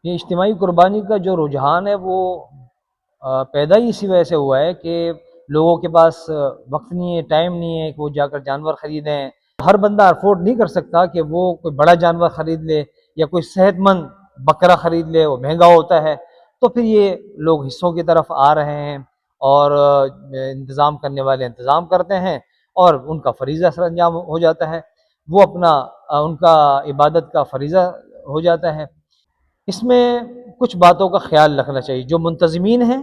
یہ اجتماعی قربانی کا جو رجحان ہے وہ پیدا ہی اسی وجہ سے ہوا ہے کہ لوگوں کے پاس وقت نہیں ہے، ٹائم نہیں ہے کہ وہ جا کر جانور خریدیں۔ ہر بندہ افورڈ نہیں کر سکتا کہ وہ کوئی بڑا جانور خرید لے یا کوئی صحت مند بکرا خرید لے، وہ مہنگا ہوتا ہے۔ تو پھر یہ لوگ حصوں کی طرف آ رہے ہیں اور انتظام کرنے والے انتظام کرتے ہیں اور ان کا فریضہ سر انجام ہو جاتا ہے، وہ اپنا ان کا عبادت کا فریضہ ہو جاتا ہے۔ اس میں کچھ باتوں کا خیال رکھنا چاہیے۔ جو منتظمین ہیں،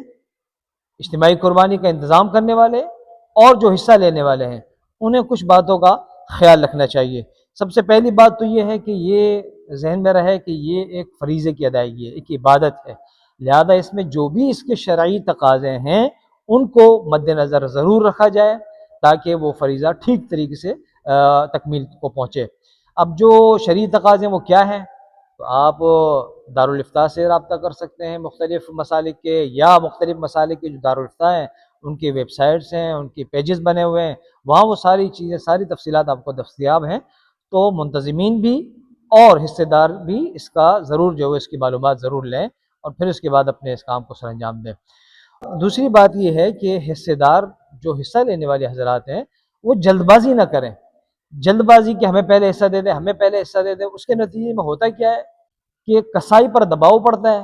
اجتماعی قربانی کا انتظام کرنے والے اور جو حصہ لینے والے ہیں، انہیں کچھ باتوں کا خیال رکھنا چاہیے۔ سب سے پہلی بات تو یہ ہے کہ یہ ذہن میں رہے کہ یہ ایک فریضے کی ادائیگی ہے، ایک عبادت ہے، لہذا اس میں جو بھی اس کے شرعی تقاضے ہیں ان کو مد نظر ضرور رکھا جائے تاکہ وہ فریضہ ٹھیک طریقے سے تکمیل کو پہنچے۔ اب جو شرعی تقاضے ہیں وہ کیا ہیں؟ تو آپ دارالافتاء سے رابطہ کر سکتے ہیں مختلف مسالک کے، یا مختلف مسالک کے جو دارالافتاء ہیں ان کی ویب سائٹس ہیں، ان کے پیجز بنے ہوئے ہیں، وہاں وہ ساری چیزیں، ساری تفصیلات آپ کو دستیاب ہیں۔ تو منتظمین بھی اور حصے دار بھی اس کا ضرور جو ہے اس کی معلومات ضرور لیں اور پھر اس کے بعد اپنے اس کام کو سر انجام دیں۔ دوسری بات یہ ہے کہ حصے دار جو حصہ لینے والے حضرات ہیں وہ جلد بازی نہ کریں۔ جلد بازی کہ ہمیں پہلے حصہ دے دیں، ہمیں پہلے حصہ دے دیں، اس کے نتیجے میں ہوتا کیا ہے کہ کسائی پر دباؤ پڑتا ہے،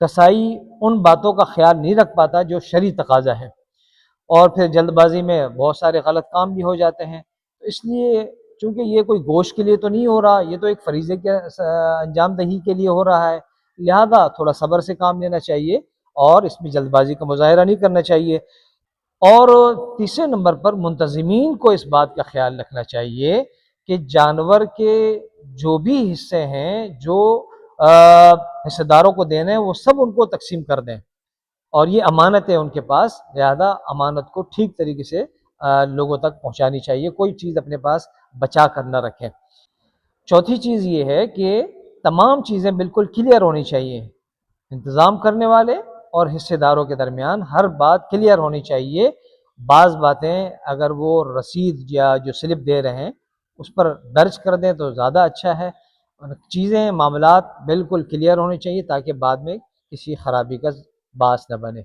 کسائی ان باتوں کا خیال نہیں رکھ پاتا جو شرعی تقاضا ہے، اور پھر جلد بازی میں بہت سارے غلط کام بھی ہو جاتے ہیں۔ تو اس لیے چونکہ یہ کوئی گوشت کے لیے تو نہیں ہو رہا، یہ تو ایک فریضے کے انجام دہی کے لیے ہو رہا ہے، لہذا تھوڑا صبر سے کام لینا چاہیے اور اس میں جلد بازی کا مظاہرہ نہیں کرنا چاہیے۔ اور تیسرے نمبر پر منتظمین کو اس بات کا خیال رکھنا چاہیے کہ جانور کے جو بھی حصے ہیں جو حصے داروں کو دینے ہیں وہ سب ان کو تقسیم کر دیں، اور یہ امانت ہے ان کے پاس، لہذا امانت کو ٹھیک طریقے سے لوگوں تک پہنچانی چاہیے، کوئی چیز اپنے پاس بچا کر نہ رکھیں۔ چوتھی چیز یہ ہے کہ تمام چیزیں بالکل کلیئر ہونی چاہیے، انتظام کرنے والے اور حصے داروں کے درمیان ہر بات کلیئر ہونی چاہیے۔ بعض باتیں اگر وہ رسید یا جو سلپ دے رہے ہیں اس پر درج کر دیں تو زیادہ اچھا ہے۔ چیزیں، معاملات بالکل کلیئر ہونی چاہیے تاکہ بعد میں کسی خرابی کا باعث نہ بنے۔